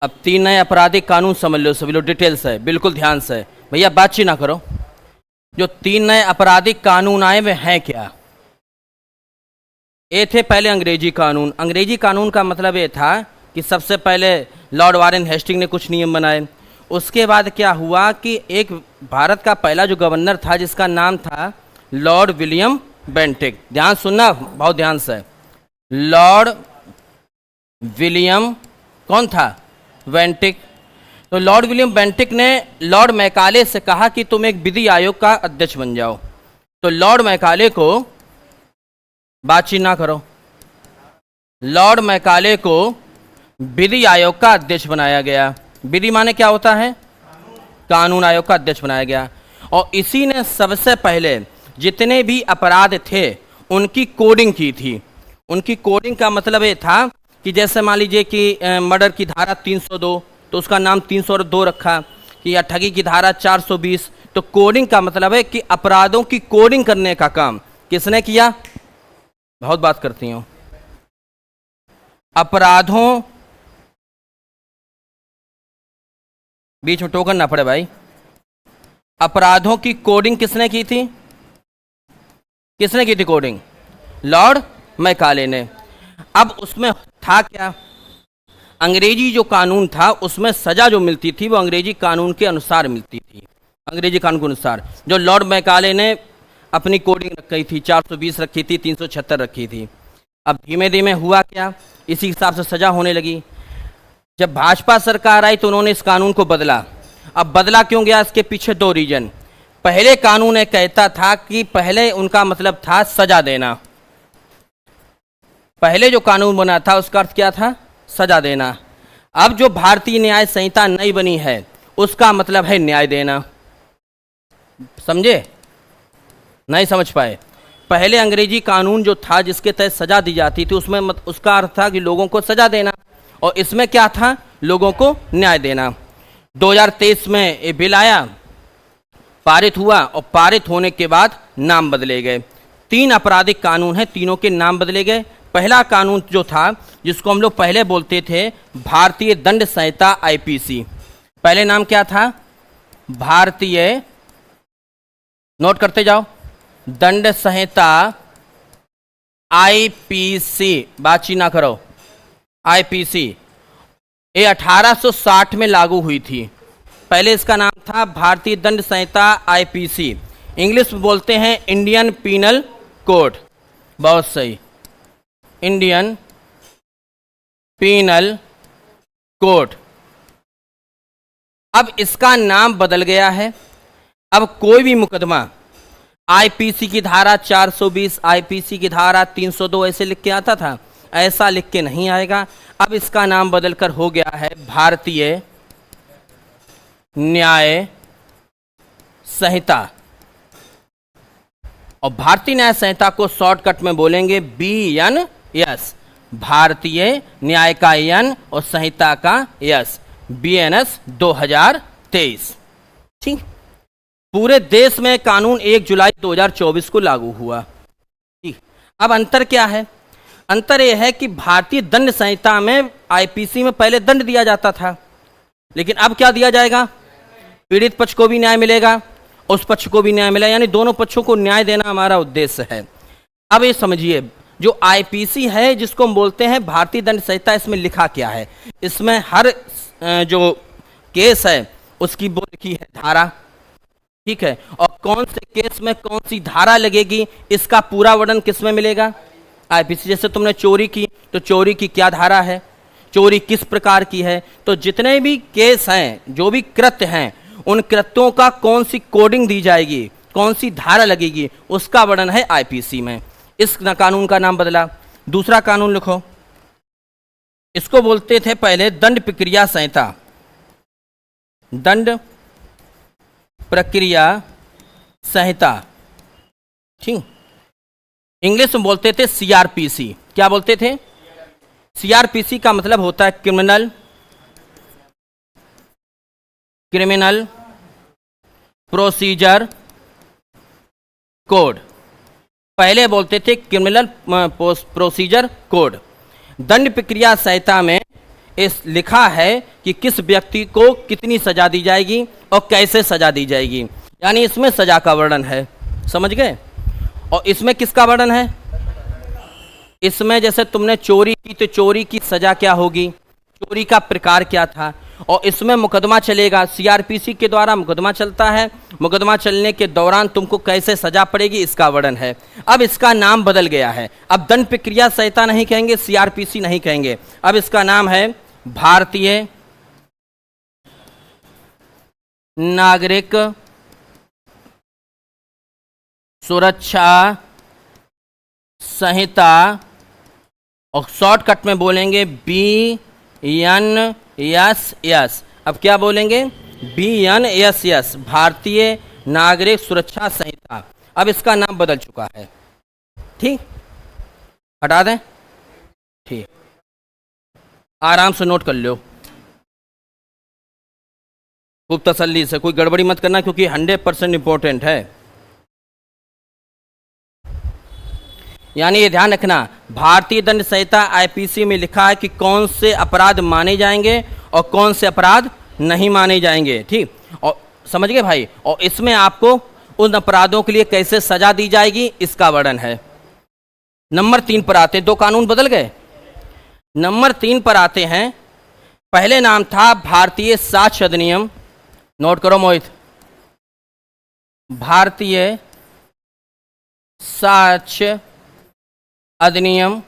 अब 3 नए आपराधिक कानून समझ लो सभी लोग, डिटेल से बिल्कुल ध्यान से, भैया बातचीत ना करो। जो 3 नए आपराधिक कानून आए वे हैं क्या? ये थे पहले अंग्रेजी कानून। अंग्रेजी कानून का मतलब ये था कि सबसे पहले लॉर्ड वारेन हेस्टिंग ने कुछ नियम बनाए। उसके बाद क्या हुआ कि एक भारत का पहला जो गवर्नर था जिसका नाम था लॉर्ड विलियम बेंटिक, ध्यान सुनना बहुत ध्यान से, लॉर्ड विलियम कौन था? बेंटिक। तो लॉर्ड विलियम बेंटिक ने लॉर्ड मैकाले से कहा कि तुम एक विधि आयोग का अध्यक्ष बन जाओ। तो लॉर्ड मैकाले को, बातचीत ना करो, लॉर्ड मैकाले को विधि आयोग का अध्यक्ष बनाया गया। विधि माने क्या होता है? कानून आयोग का अध्यक्ष बनाया गया। और इसी ने सबसे पहले जितने भी अपराध थे उनकी कोडिंग की थी। उनकी कोडिंग का मतलब ये था कि जैसे मान लीजिए कि मर्डर की धारा 302 तो उसका नाम 302 रखा, कि या ठगी की धारा 420। तो कोडिंग का मतलब है कि अपराधों की कोडिंग करने का काम किसने किया? बहुत बात करती हूं। अपराधों, बीच में टोकन ना पड़े भाई, अपराधों की कोडिंग किसने की थी? किसने की थी कोडिंग? लॉर्ड मैकाले ने। अब उसमें था क्या? अंग्रेजी जो कानून था उसमें सजा जो मिलती थी वो अंग्रेजी कानून के अनुसार मिलती थी। अंग्रेजी कानून के अनुसार जो लॉर्ड मैकाले ने अपनी कोडिंग रखी थी, 420 रखी थी, 376 रखी थी। अब धीमे धीमे हुआ क्या, इसी हिसाब से सजा होने लगी। जब भाजपा सरकार आई तो उन्होंने इस कानून को बदला। अब बदला क्यों गया? इसके पीछे 2 रीजन। पहले कानून ये कहता था कि पहले उनका मतलब था सजा देना। पहले जो कानून बना था उसका अर्थ क्या था? सजा देना। अब जो भारतीय न्याय संहिता नई बनी है उसका मतलब है न्याय देना। समझे? नहीं समझ पाए? पहले अंग्रेजी कानून जो था जिसके तहत सजा दी जाती थी उसमें उसका अर्थ था कि लोगों को सजा देना, और इसमें क्या था? लोगों को न्याय देना। 2023 में ये बिल आया, पारित हुआ, और पारित होने के बाद नाम बदले गए। 3 आपराधिक कानून हैं, तीनों के नाम बदले गए। पहला कानून जो था जिसको हम लोग पहले बोलते थे भारतीय दंड संहिता आईपीसी, पहले नाम क्या था? भारतीय, नोट करते जाओ, दंड संहिता आईपीसी, बातचीत ना करो, आईपीसी। ये 1860 में लागू हुई थी। पहले इसका नाम था भारतीय दंड संहिता आईपीसी, इंग्लिश में बोलते हैं इंडियन पीनल कोड। बहुत सही, इंडियन पीनल कोड। अब इसका नाम बदल गया है। अब कोई भी मुकदमा आईपीसी की धारा 420, आईपीसी की धारा 302 ऐसे लिख के आता था, ऐसा लिख के नहीं आएगा। अब इसका नाम बदलकर हो गया है भारतीय न्याय संहिता। और भारतीय न्याय संहिता को शॉर्टकट में बोलेंगे BNS, भारतीय न्याय का एन और संहिता का एस, BNS 2023। ठीक, पूरे देश में कानून 1 जुलाई 2024 को लागू हुआ। ठीक, अब अंतर क्या है? अंतर यह है कि भारतीय दंड संहिता में आईपीसी में पहले दंड दिया जाता था, लेकिन अब क्या दिया जाएगा? पीड़ित पक्ष को भी न्याय मिलेगा, उस पक्ष को भी न्याय मिलेगा, यानी दोनों पक्षों को न्याय देना हमारा उद्देश्य है। अब ये समझिए, जो आईपीसी है जिसको हम बोलते हैं भारतीय दंड संहिता, इसमें लिखा क्या है? इसमें हर जो केस है उसकी वो लिखी है धारा। ठीक है, और कौन से केस में कौन सी धारा लगेगी इसका पूरा वर्णन किस में मिलेगा? आईपीसी। जैसे तुमने चोरी की तो चोरी की क्या धारा है, चोरी किस प्रकार की है, तो जितने भी केस हैं, जो भी कृत्य हैं, उन कृत्यों का कौन सी कोडिंग दी जाएगी, कौन सी धारा लगेगी, उसका वर्णन है आईपीसी में। इस कानून का नाम बदला। दूसरा कानून लिखो, इसको बोलते थे पहले दंड प्रक्रिया संहिता, दंड प्रक्रिया संहिता। ठीक, इंग्लिश में बोलते थे CRPC। क्या बोलते थे? CRPC का मतलब होता है क्रिमिनल प्रोसीजर कोड। पहले बोलते थे क्रिमिनल प्रोसीजर कोड। दंड प्रक्रिया संहिता में इस लिखा है कि किस व्यक्ति को कितनी सजा दी जाएगी और कैसे सजा दी जाएगी, यानी इसमें सजा का वर्णन है, समझ गए। और इसमें किसका वर्णन है, इसमें जैसे तुमने चोरी की तो चोरी की सजा क्या होगी, चोरी का प्रकार क्या था, और इसमें मुकदमा चलेगा, सीआरपीसी के द्वारा मुकदमा चलता है, मुकदमा चलने के दौरान तुमको कैसे सजा पड़ेगी इसका वर्णन है। अब इसका नाम बदल गया है, अब दंड प्रक्रिया संहिता नहीं कहेंगे, सीआरपीसी नहीं कहेंगे, अब इसका नाम है भारतीय नागरिक सुरक्षा संहिता, और शॉर्टकट में बोलेंगे BNSS। अब क्या बोलेंगे, BNSS, भारतीय नागरिक सुरक्षा संहिता। अब इसका नाम बदल चुका है, ठीक, हटा दें, ठीक, आराम से नोट कर लो खूब तसल्ली से, कोई गड़बड़ी मत करना क्योंकि 100% इंपॉर्टेंट है। यानी ये ध्यान रखना, भारतीय दंड संहिता आईपीसी में लिखा है कि कौन से अपराध माने जाएंगे और कौन से अपराध नहीं माने जाएंगे, ठीक, और समझ गए भाई। और इसमें आपको उन अपराधों के लिए कैसे सजा दी जाएगी इसका वर्णन है। नंबर 3 पर आते, 2 कानून बदल गए। नंबर 3 पर आते हैं, पहले नाम था भारतीय साक्ष्य अधिनियम, नोट करो मोहित, भारतीय साक्ष्य अधिनियम,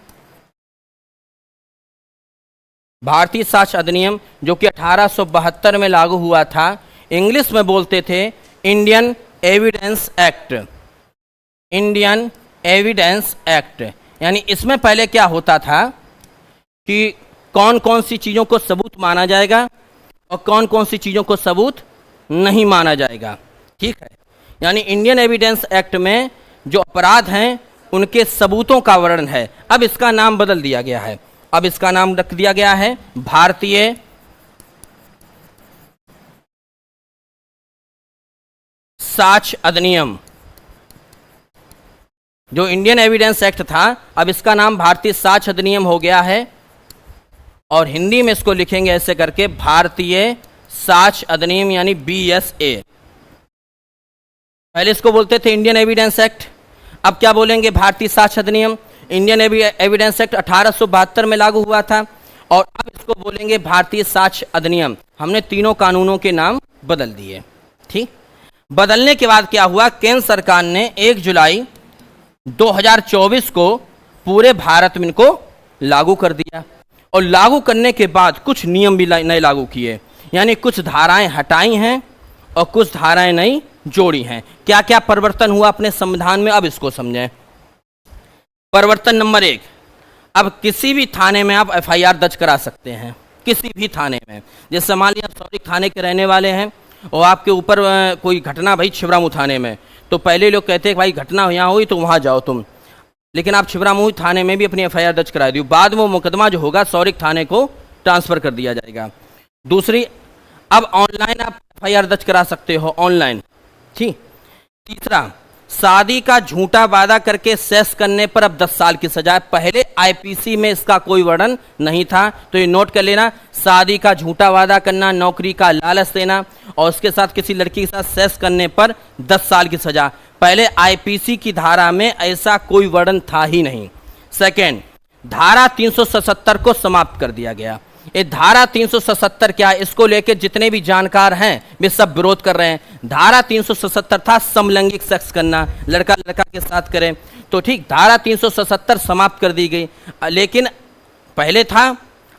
भारतीय साक्ष्य अधिनियम जो कि 1872 में लागू हुआ था, इंग्लिश में बोलते थे Indian evidence act, Indian evidence act. यानी इसमें पहले क्या होता था कि कौन कौन सी चीज़ों को सबूत माना जाएगा और कौन कौन सी चीज़ों को सबूत नहीं माना जाएगा, ठीक है। यानी इंडियन एविडेंस एक्ट में जो अपराध हैं उनके सबूतों का वर्णन है। अब इसका नाम बदल दिया गया है, अब इसका नाम रख दिया गया है भारतीय साक्ष्य अधिनियम। जो इंडियन एविडेंस एक्ट था अब इसका नाम भारतीय साक्ष्य अधिनियम हो गया है, और हिंदी में इसको लिखेंगे ऐसे करके भारतीय साक्ष्य अधिनियम यानी BSA। पहले इसको बोलते थे इंडियन एविडेंस एक्ट, अब क्या बोलेंगे भारतीय साक्ष्य अधिनियम। इंडियन एविडेंस एक्ट 1872 में लागू हुआ था और अब इसको बोलेंगे भारतीय साक्ष्य अधिनियम। हमने तीनों कानूनों के नाम बदल दिए, ठीक। बदलने के बाद क्या हुआ, केंद्र सरकार ने 1 जुलाई 2024 को पूरे भारत में इनको लागू कर दिया, और लागू करने के बाद कुछ नियम भी नए लागू किए, यानी कुछ धाराएं हटाई हैं और कुछ धाराएं नई जोड़ी हैं। क्या क्या परिवर्तन हुआ अपने संविधान में, अब इसको समझें। परिवर्तन नंबर 1, अब किसी भी थाने में आप FIR दर्ज करा सकते हैं, किसी भी थाने में। जैसे मान लिया आप सौरिक थाने के रहने वाले हैं और आपके ऊपर कोई घटना भाई छिबरामऊ थाने में, तो पहले लोग कहते हैं भाई घटना यहाँ हुई तो वहाँ जाओ तुम, लेकिन आप छिबरामऊ थाने में भी अपनी FIR दर्ज करा दी, बाद में वो मुकदमा जो होगा सौरिक थाने को ट्रांसफर कर दिया जाएगा। दूसरी, अब ऑनलाइन आप FIR दर्ज करा सकते हो, ऑनलाइन, ठीक। तीसरा, शादी का झूठा वादा करके सेक्स करने पर अब 10 साल की सजा है। पहले आईपीसी में इसका कोई वर्णन नहीं था, तो ये नोट कर लेना, शादी का झूठा वादा करना, नौकरी का लालच देना और उसके साथ किसी लड़की के साथ सेक्स करने पर 10 साल की सजा। पहले आईपीसी की धारा में ऐसा कोई वर्णन था ही नहीं। सेकेंड, धारा 377 को समाप्त कर दिया गया। ये धारा 377 क्या है, इसको लेकर जितने भी जानकार हैं वे सब विरोध कर रहे हैं। धारा 377 था समलैंगिक सेक्स करना, लड़का लड़का के साथ करें, तो ठीक, धारा 377 समाप्त कर दी गई, लेकिन पहले था,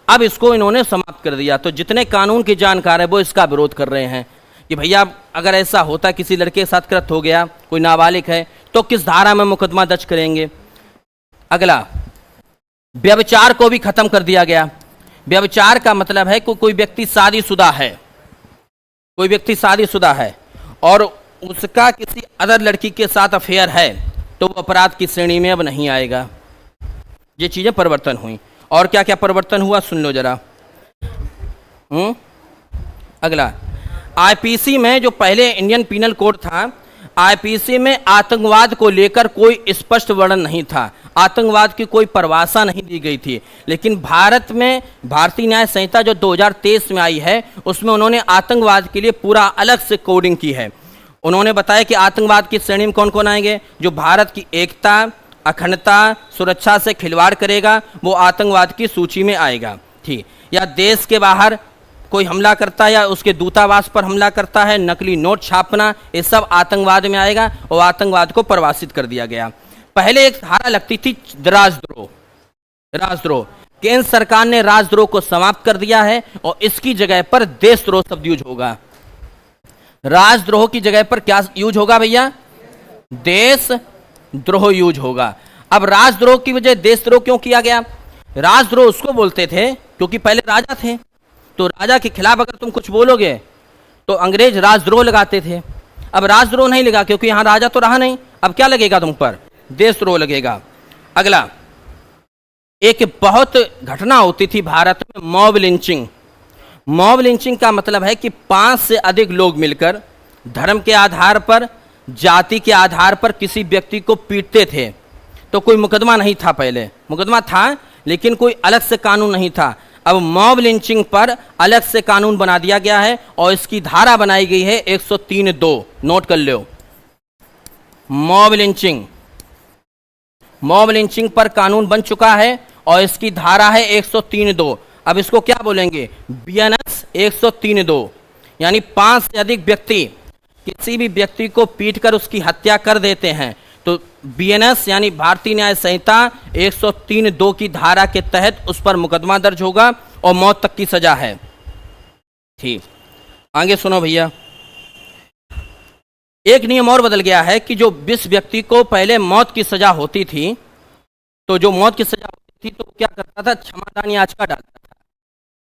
अब इसको इन्होंने समाप्त कर दिया। तो जितने कानून के जानकार हैं वो इसका विरोध कर रहे हैं कि भैया अगर ऐसा होता किसी लड़के के साथ कृत्य हो गया, कोई नाबालिग है, तो किस धारा में मुकदमा दर्ज करेंगे। अगला, व्यभिचार को भी खत्म कर दिया गया। व्यभिचार का मतलब है कि कोई व्यक्ति शादीशुदा है, कोई व्यक्ति शादीशुदा है और उसका किसी अदर लड़की के साथ अफेयर है, तो वो अपराध की श्रेणी में अब नहीं आएगा। ये चीजें परिवर्तन हुई। और क्या क्या परिवर्तन हुआ सुन लो जरा। अगला, आईपीसी में जो पहले इंडियन पीनल कोड था, आईपीसी में आतंकवाद को लेकर कोई स्पष्ट वर्णन नहीं था। आतंकवाद की कोई परिभाषा नहीं दी गई थी। लेकिन भारत में भारतीय न्याय संहिता जो 2023 में आई है, उसमें उन्होंने आतंकवाद के लिए पूरा अलग से कोडिंग की है। उन्होंने बताया कि आतंकवाद की श्रेणी में कौन कौन आएंगे, जो भारत की एकता, अखंडता, सुरक्षा से खिलवाड़ करेगा वो आतंकवाद की सूची में आएगा। ठीक, या देश के बाहर कोई हमला करता है या उसके दूतावास पर हमला करता है, नकली नोट छापना, ये सब आतंकवाद में आएगा और आतंकवाद को परिभाषित कर दिया गया। पहले एक धारा लगती थी राजद्रोह। राजद्रोह, केंद्र सरकार ने राजद्रोह को समाप्त कर दिया है और इसकी जगह पर देशद्रोह शब्द यूज होगा। राजद्रोह की जगह पर क्या यूज होगा भैया? देशद्रोह यूज होगा। अब राजद्रोह की वजह देशद्रोह क्यों किया गया? राजद्रोह उसको बोलते थे क्योंकि पहले राजा थे, तो राजा के खिलाफ अगर तुम कुछ बोलोगे तो अंग्रेज राजद्रोह लगाते थे। अब राजद्रोह नहीं लगा क्योंकि यहां राजा तो रहा नहीं, अब क्या लगेगा तुम पर? देशद्रोह लगेगा। अगला, एक बहुत घटना होती थी भारत में, मॉब लिंचिंग। मॉब लिंचिंग का मतलब है कि 5 से अधिक लोग मिलकर धर्म के आधार पर, जाति के आधार पर किसी व्यक्ति को पीटते थे। तो कोई मुकदमा नहीं था, पहले मुकदमा था लेकिन कोई अलग से कानून नहीं था। अब मॉब लिंचिंग पर अलग से कानून बना दिया गया है और इसकी धारा बनाई गई है 103(2). नोट कर लो, मॉब लिंचिंग। मॉब लिंचिंग पर कानून बन चुका है और इसकी धारा है 103(2). अब इसको क्या बोलेंगे? BNS 103(2). यानी 5 से अधिक व्यक्ति किसी भी व्यक्ति को पीटकर उसकी हत्या कर देते हैं तो BNS यानी भारतीय न्याय संहिता 103(2) की धारा के तहत उस पर मुकदमा दर्ज होगा और मौत तक की सजा है। ठीक, आगे सुनो भैया। एक नियम और बदल गया है कि जो 20 व्यक्ति को पहले मौत की सजा होती थी, तो जो मौत की सजा होती थी तो क्या करता था? क्षमादान याचिका डालता था।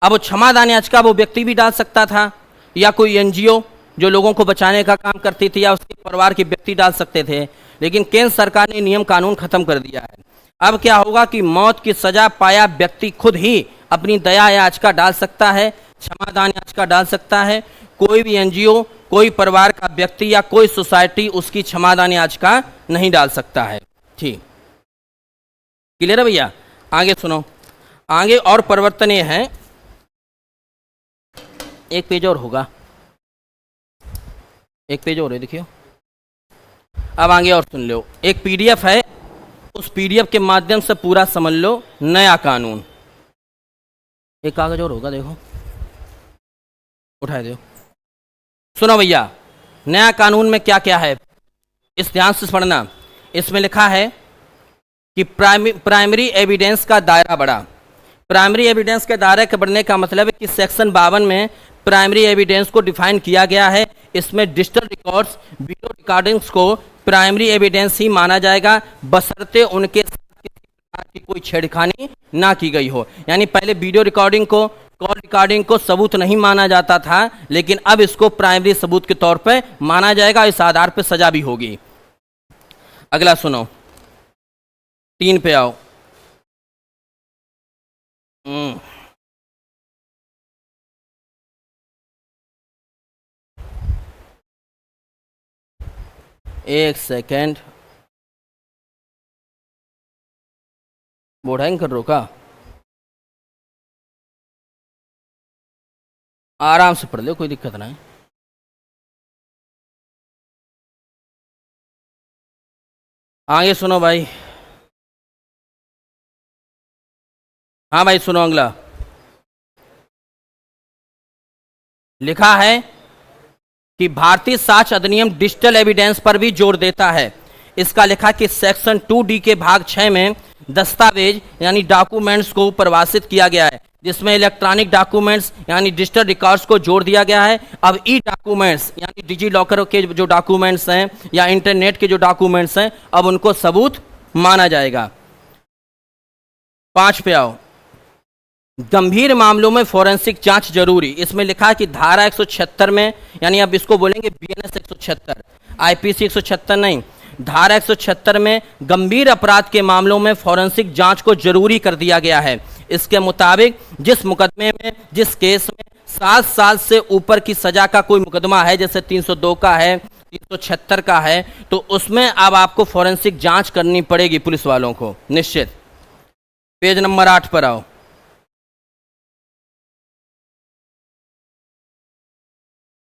अब वो क्षमादान याचिका वो व्यक्ति भी डाल सकता था या कोई NGO जो लोगों को बचाने का काम करती थी या उसके परिवार के व्यक्ति डाल सकते थे। लेकिन केंद्र सरकार ने नियम कानून खत्म कर दिया है। अब क्या होगा कि मौत की सजा पाया व्यक्ति खुद ही अपनी दया याचिका डाल सकता है, क्षमादान याचिका डाल सकता है। कोई भी NGO, कोई परिवार का व्यक्ति या कोई सोसाइटी उसकी क्षमादान याचिका नहीं डाल सकता है। ठीक, क्लियर है भैया? आगे सुनो, आगे और परिवर्तन ये है, एक पेज और होगा, एक पेज और है, देखियो। अब आगे और सुन लो, एक PDF है, उस PDF के माध्यम से पूरा समझ लो नया कानून। एक कागज और होगा, देखो, उठाए दो। सुनो भैया, नया कानून में क्या क्या है, इस ध्यान से पढ़ना। इसमें लिखा है कि प्राइमरी एविडेंस का दायरा बढ़ा। प्राइमरी एविडेंस के दायरे के बढ़ने का मतलब है कि सेक्शन 52 में प्राइमरी एविडेंस को डिफाइन किया गया है। इसमें डिजिटल रिकॉर्ड्स, वीडियो रिकॉर्डिंग्स को प्राइमरी एविडेंस ही माना जाएगा, बशर्ते उनके साथ किसी प्रकार की कोई छेड़खानी ना की गई हो। यानी पहले वीडियो रिकॉर्डिंग को, कॉल रिकॉर्डिंग को सबूत नहीं माना जाता था, लेकिन अब इसको प्राइमरी सबूत के तौर पे माना जाएगा। इस आधार पे सजा भी होगी। अगला सुनो, 3 पे आओ। एक सेकेंड, बोर्ड हैंग कर रोका, आराम से पढ़ लो, कोई दिक्कत नहीं। आगे सुनो भाई। हाँ भाई सुनो, अगला लिखा है कि भारतीय साक्ष्य अधिनियम डिजिटल एविडेंस पर भी जोर देता है। इसका लिखा कि सेक्शन 2D के भाग 6 में दस्तावेज यानी डॉक्यूमेंट्स को परिभाषित किया गया है, जिसमें इलेक्ट्रॉनिक डॉक्यूमेंट्स यानी डिजिटल रिकॉर्ड्स को जोड़ दिया गया है। अब ई डॉक्यूमेंट्स यानी डिजी लॉकर के जो डॉक्यूमेंट्स हैं या इंटरनेट के जो डॉक्यूमेंट्स हैं, अब उनको सबूत माना जाएगा। 5 पे आओ। गंभीर मामलों में फोरेंसिक जांच जरूरी। इसमें लिखा है कि धारा 176 में, यानी अब इसको बोलेंगे BNS 176, IPC 176 नहीं, धारा 176 में गंभीर अपराध के मामलों में फोरेंसिक जांच को जरूरी कर दिया गया है। इसके मुताबिक जिस मुकदमे में, जिस केस में 7 साल से ऊपर की सजा का कोई मुकदमा है, जैसे 302 का है, 376 का है, तो उसमें अब आपको फॉरेंसिक जांच करनी पड़ेगी पुलिस वालों को निश्चित। पेज नंबर 8 पर आओ।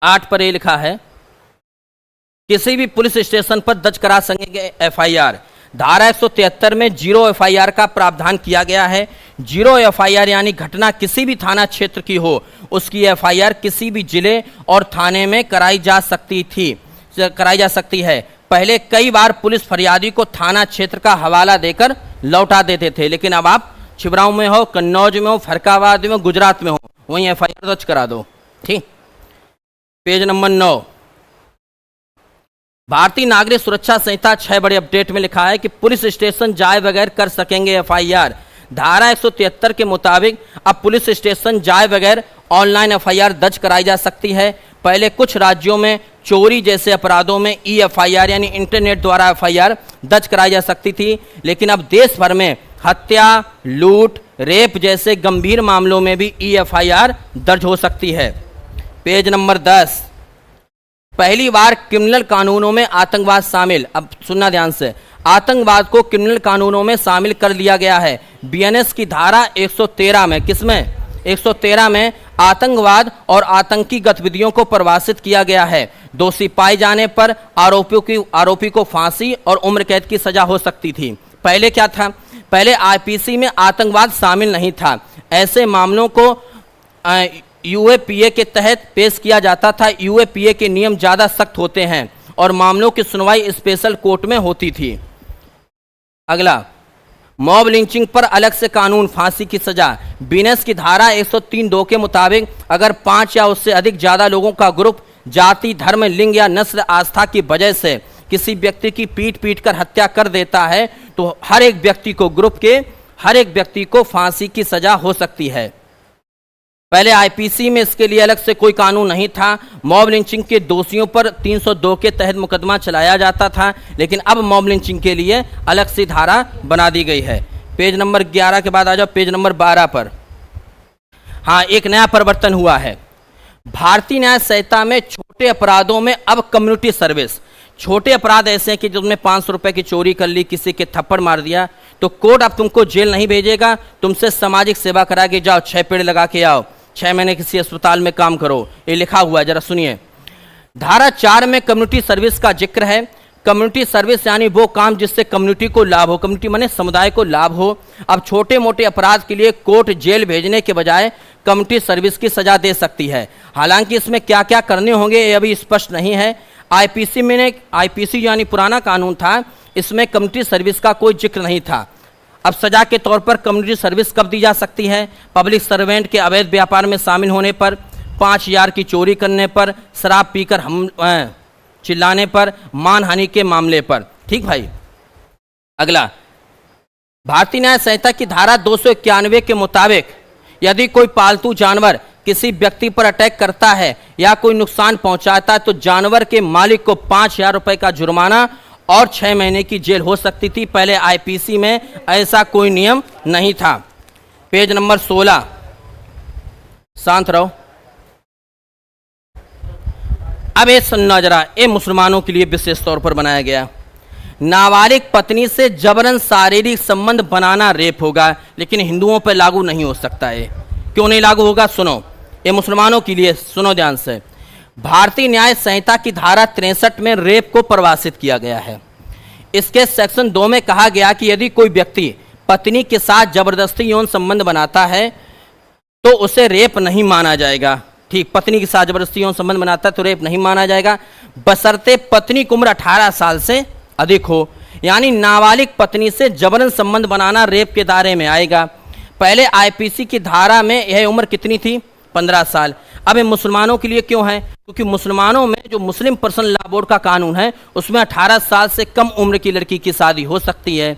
8 पर ये लिखा है, किसी भी पुलिस स्टेशन पर दर्ज करा सकेंगे एफआईआर। धारा 173 में 0 एफआईआर का प्रावधान किया गया है। 0 एफआईआर यानी घटना किसी भी थाना क्षेत्र की हो, उसकी एफआईआर किसी भी जिले और थाने में कराई जा सकती है। पहले कई बार पुलिस फरियादी को थाना क्षेत्र का हवाला देकर लौटा देते थे, लेकिन अब आप छिबराऊ में हो, कन्नौज में हो, फरक्काबाद में हो, गुजरात में हो, वहीं एफआईआर दर्ज करा दो। ठीक, पेज नंबर 9। भारतीय नागरिक सुरक्षा संहिता 6 बड़े अपडेट में लिखा है कि पुलिस स्टेशन जाए बगैर कर सकेंगे एफआईआर। धारा 173 के मुताबिक अब पुलिस स्टेशन जाए बगैर ऑनलाइन एफआईआर दर्ज कराई जा सकती है। पहले कुछ राज्यों में चोरी जैसे अपराधों में ई एफआईआर यानी इंटरनेट द्वारा एफआईआर दर्ज कराई जा सकती थी, लेकिन अब देश भर में हत्या, लूट, रेप जैसे गंभीर मामलों में भी ई एफआईआर दर्ज हो सकती है। Page number 10। पहली बार क्रिमिनल कानूनों में आतंकवाद शामिल। अब सुनना ध्यान से, आतंकवाद को क्रिमिनल कानूनों में शामिल कर लिया गया है। बीएनएस की धारा 113 में, किसमें? 113 में आतंकवाद और आतंकी गतिविधियों को परिभाषित किया गया है। दोषी पाए जाने पर आरोपी को फांसी और उम्र कैद की सजा हो सकती थी। पहले क्या था? पहले आईपीसी में आतंकवाद शामिल नहीं था। ऐसे मामलों को यूएपीए के तहत पेश किया जाता था। यूएपीए के नियम ज्यादा सख्त होते हैं और मामलों की सुनवाई स्पेशल कोर्ट में होती थी। अगला, मॉब लिंचिंग पर अलग से कानून, फांसी की सजा। बीएनएस की धारा 103(2) के मुताबिक अगर 5 या उससे अधिक ज्यादा लोगों का ग्रुप जाति, धर्म, लिंग या नस्ल आस्था की वजह से किसी व्यक्ति की पीट कर हत्या कर देता है, तो हर एक व्यक्ति को, ग्रुप के हर एक व्यक्ति को फांसी की सजा हो सकती है। पहले आईपीसी में इसके लिए अलग से कोई कानून नहीं था। मॉब लिंचिंग के दोषियों पर 302 के तहत मुकदमा चलाया जाता था, लेकिन अब मॉब लिंचिंग के लिए अलग से धारा बना दी गई है। पेज नंबर 11 के बाद आ जाओ पेज नंबर 12 पर। हाँ, एक नया परिवर्तन हुआ है। भारतीय न्याय संहिता में छोटे अपराधों में अब कम्युनिटी सर्विस, छोटे अपराध ऐसे हैं कि जिसमें 500 रुपए की चोरी कर ली, किसी के थप्पड़ मार दिया, तो कोर्ट अब तुमको जेल नहीं भेजेगा, तुमसे सामाजिक सेवा करा के जाओ, 6 पेड़ लगा के आओ, 6 महीने किसी अस्पताल में काम करो, ये लिखा हुआ है, जरा सुनिए। धारा 4 में कम्युनिटी सर्विस का जिक्र है। कम्युनिटी सर्विस यानी वो काम जिससे कम्युनिटी को लाभ हो, कम्युनिटी माने समुदाय को लाभ हो। अब छोटे मोटे अपराध के लिए कोर्ट जेल भेजने के बजाय कम्युनिटी सर्विस की सजा दे सकती है। हालांकि इसमें क्या क्या करने होंगे ये अभी स्पष्ट नहीं है। आईपीसी यानी पुराना कानून था, इसमें कम्युनिटी सर्विस का कोई जिक्र नहीं था। अब सजा के तौर पर कम्युनिटी सर्विस कब दी जा सकती है? पब्लिक सर्वेंट के अवैध व्यापार में शामिल होने पर, 5,000 की चोरी करने पर, शराब पीकर चिल्लाने पर, मानहानि के मामले पर। ठीक भाई। अगला, भारतीय न्याय संहिता की धारा 291 के मुताबिक यदि कोई पालतू जानवर किसी व्यक्ति पर अटैक करता है या कोई नुकसान पहुंचाता है, तो जानवर के मालिक को 5,000 रुपए का जुर्माना और 6 महीने की जेल हो सकती थी। पहले आईपीसी में ऐसा कोई नियम नहीं था। पेज नंबर 16, शांत रहो। अब ये सुनना जरा, ये मुसलमानों के लिए विशेष तौर पर बनाया गया। नाबालिग पत्नी से जबरन शारीरिक संबंध बनाना रेप होगा, लेकिन हिंदुओं पर लागू नहीं हो सकता है। क्यों नहीं लागू होगा? सुनो, ये मुसलमानों के लिए, सुनो ध्यान से। भारतीय न्याय संहिता की धारा 63 में रेप को परिभाषित किया गया है। इसके सेक्शन 2 में कहा गया कि यदि कोई व्यक्ति पत्नी के साथ जबरदस्ती यौन संबंध बनाता है तो उसे रेप नहीं माना जाएगा। ठीक, पत्नी के साथ जबरदस्ती यौन संबंध बनाता है तो रेप नहीं माना जाएगा, बशर्ते पत्नी की उम्र 18 साल से अधिक हो। यानी नाबालिग पत्नी से जबरन संबंध बनाना रेप के दायरे में आएगा। पहले आईपीसी की धारा में यह उम्र कितनी थी? 15 साल। अब ये मुसलमानों के लिए क्यों है? क्योंकि मुसलमानों में जो मुस्लिम पर्सनल लॉ बोर्ड का कानून है उसमें 18 साल से कम उम्र की लड़की की शादी हो सकती है,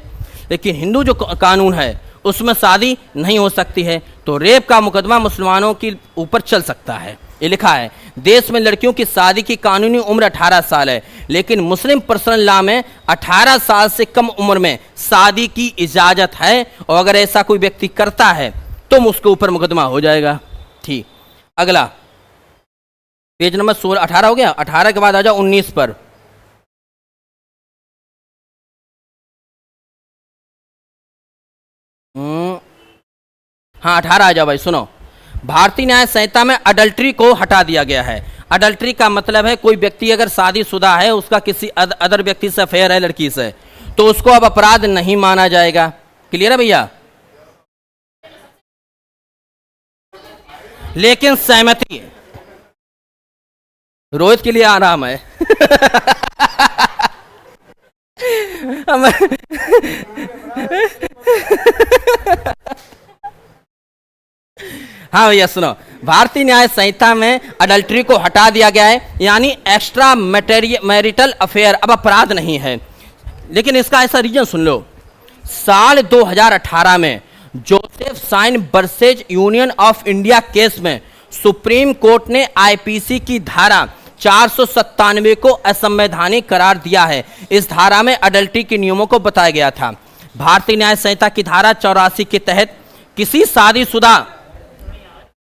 लेकिन हिंदू जो कानून है उसमें शादी नहीं हो सकती है। तो रेप का मुकदमा मुसलमानों के ऊपर चल सकता है। ये लिखा है, देश में लड़कियों की शादी की कानूनी उम्र 18 साल है, लेकिन मुस्लिम पर्सनल लॉ में 18 साल से कम उम्र में शादी की इजाजत है, और अगर ऐसा कोई व्यक्ति करता है तो उसके ऊपर मुकदमा हो जाएगा। ठीक, अगला पेज नंबर 16, 18 हो गया। 18 के बाद आ जाओ 19 पर। हाँ 18 आ जाओ भाई। सुनो, भारतीय न्याय संहिता में अडल्ट्री को हटा दिया गया है। अडल्ट्री का मतलब है कोई व्यक्ति अगर शादीशुदा है, उसका किसी अदर व्यक्ति से अफेयर है, लड़की से, तो उसको अब अपराध नहीं माना जाएगा। क्लियर है भैया? लेकिन सहमति, रोहित के लिए आराम है। हाँ भैया सुनो, भारतीय न्याय संहिता में अडल्ट्री को हटा दिया गया है, यानी एक्स्ट्रा मैरिटल अफेयर अब अपराध नहीं है। लेकिन इसका ऐसा रीजन सुन लो, साल 2018 में Joseph Shine versus union of India case में सुप्रीम कोर्ट ने आईपीसी की धारा 497 को असंवैधानिक करार दिया है। इस धारा में अडल्ट्री के नियमों को बताया गया था। भारतीय न्याय संहिता की धारा 84 के तहत किसी शादीशुदा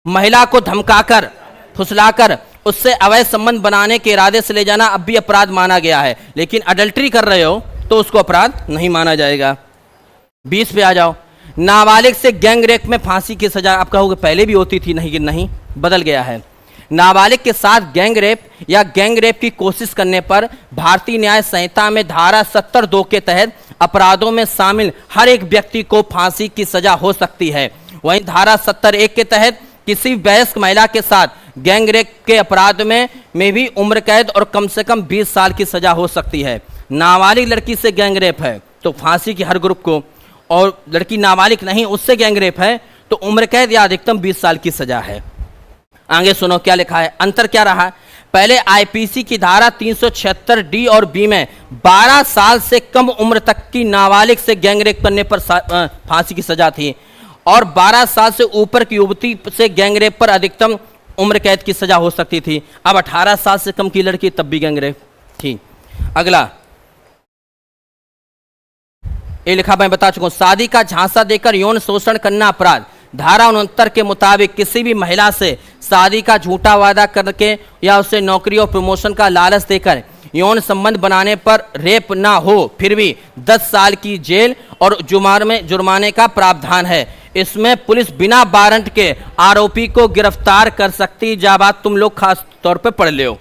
महिला को धमकाकर, फुसलाकर उससे अवैध संबंध बनाने के इरादे से ले जाना अब भी अपराध माना गया है। लेकिन अडल्ट्री कर रहे हो तो उसको अपराध नहीं माना जाएगा। 20 पे आ जाओ। नाबालिग से गैंग रेप में फांसी की सजा, आप कहोगे पहले भी होती थी, नहीं कि नहीं, बदल गया है। नाबालिग के साथ गैंग रेप या गैंग रेप की कोशिश करने पर भारतीय न्याय संहिता में धारा 70(2) के तहत अपराधों में शामिल हर एक व्यक्ति को फांसी की सजा हो सकती है। वहीं धारा 70(1) के तहत किसी वयस्क महिला के साथ गैंग रेप के अपराध में भी उम्र कैद और कम से कम 20 साल की सजा हो सकती है। नाबालिग लड़की से गैंग रेप है तो फांसी की हर ग्रुप को, और लड़की नाबालिग नहीं उससे गैंग रेप है तो उम्र कैद या अधिकतम 20 साल की सजा है। आगे सुनो क्या लिखा है, अंतर क्या रहा। पहले आईपीसी की धारा 376 डी और बी में 12 साल से कम उम्र तक की नाबालिग से गैंग रेप करने पर फांसी की सजा थी, और 12 साल से ऊपर की युवती से गैंग रेप पर अधिकतम उम्र कैद की सजा हो सकती थी। अब 18 साल से कम की लड़की तब भी गैंग रेप थी। अगला ये लिखा, मैं बता चुका हूं, शादी का झांसा देकर यौन शोषण करना अपराध। धारा 69 के मुताबिक किसी भी महिला से शादी का झूठा वादा करके या उसे नौकरी और प्रमोशन का लालच देकर यौन संबंध बनाने पर रेप ना हो फिर भी 10 साल की जेल और जुर्माने का प्रावधान है। इसमें पुलिस बिना वारंट के आरोपी को गिरफ्तार कर सकती। जा बात तुम लोग खास तौर पे पढ़ लो।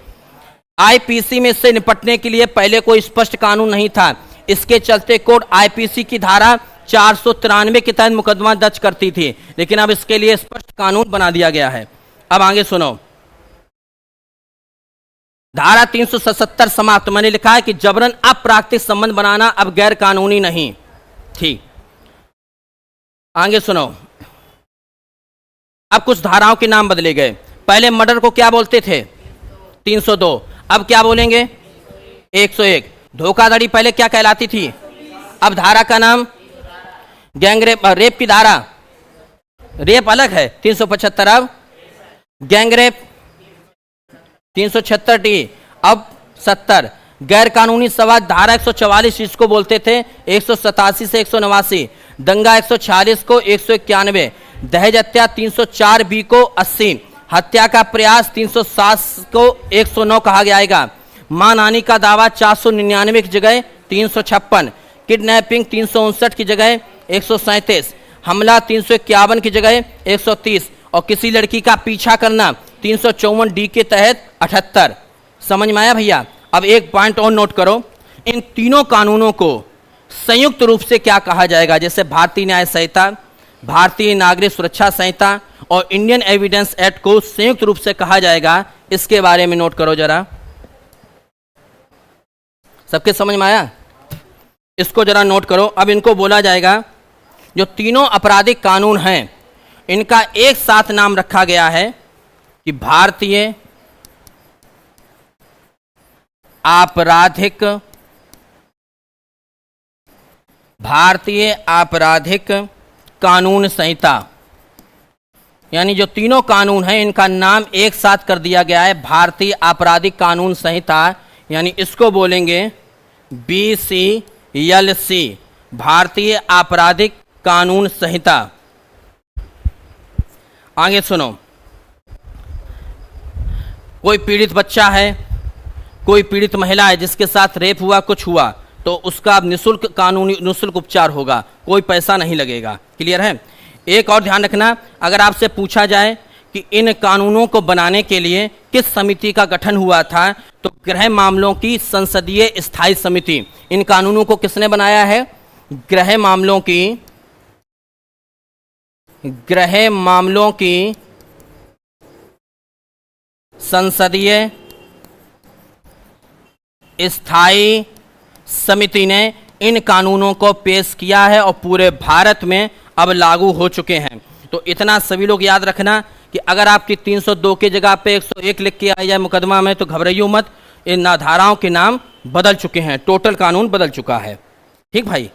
आईपीसी में इससे निपटने के लिए पहले कोई स्पष्ट कानून नहीं था। इसके चलते कोर्ट आईपीसी की धारा 493 के तहत मुकदमा दर्ज करती थी, लेकिन अब इसके लिए स्पष्ट कानून बना दिया गया है। अब आगे सुनो, धारा 377 समाप्त। मैंने लिखा है कि जबरन अप्राकृतिक संबंध बनाना अब गैर कानूनी नहीं। ठीक, आगे सुनो, अब कुछ धाराओं के नाम बदले गए। पहले मर्डर को क्या बोलते थे, 302, अब क्या बोलेंगे, 101। धोखाधड़ी पहले क्या कहलाती थी, अब धारा का नाम गैंग रेप। रेप की धारा, रेप अलग है 375, अब गैंग रेप 376 डी, अब 70। गैर कानूनी संवाद धारा 144 इसको बोलते थे, 187 से 189। दंगा 146 को 191। दहेज हत्या 304 बी को 80। हत्या का प्रयास 307 को 109 कहा जाएगा। मानहानि का दावा 499 की जगह 356। किडनैपिंग 359 की जगह 137। हमला 351 की जगह 130। और किसी लड़की का पीछा करना 354 डी के तहत 78। समझ में आया भैया? अब एक पॉइंट और नोट करो, इन तीनों कानूनों को संयुक्त रूप से क्या कहा जाएगा, जैसे भारतीय न्याय संहिता, भारतीय नागरिक सुरक्षा संहिता और इंडियन एविडेंस एक्ट को संयुक्त रूप से कहा जाएगा, इसके बारे में नोट करो जरा। सबके समझ में आया? इसको जरा नोट करो। अब इनको बोला जाएगा, जो तीनों आपराधिक कानून हैं इनका एक साथ नाम रखा गया है कि भारतीय आपराधिक कानून संहिता। यानी जो तीनों कानून हैं इनका नाम एक साथ कर दिया गया है भारतीय आपराधिक कानून संहिता, यानी इसको बोलेंगे BCLC, भारतीय आपराधिक कानून संहिता। आगे सुनो, कोई पीड़ित बच्चा है, कोई पीड़ित महिला है जिसके साथ रेप हुआ, कुछ हुआ, तो उसका अब निःशुल्क उपचार होगा, कोई पैसा नहीं लगेगा। क्लियर है? एक और ध्यान रखना, अगर आपसे पूछा जाए कि इन कानूनों को बनाने के लिए किस समिति का गठन हुआ था, तो गृह मामलों की संसदीय स्थायी समिति। इन कानूनों को किसने बनाया है? गृह मामलों की संसदीय स्थायी समिति ने इन कानूनों को पेश किया है और पूरे भारत में अब लागू हो चुके हैं। तो इतना सभी लोग याद रखना कि अगर आपकी 302 की जगह पे 101 लिख के आ जाए मुकदमा में, तो घबराइयो मत, इन धाराओं के नाम बदल चुके हैं, टोटल कानून बदल चुका है। ठीक भाई,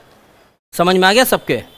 समझ में आ गया सबके?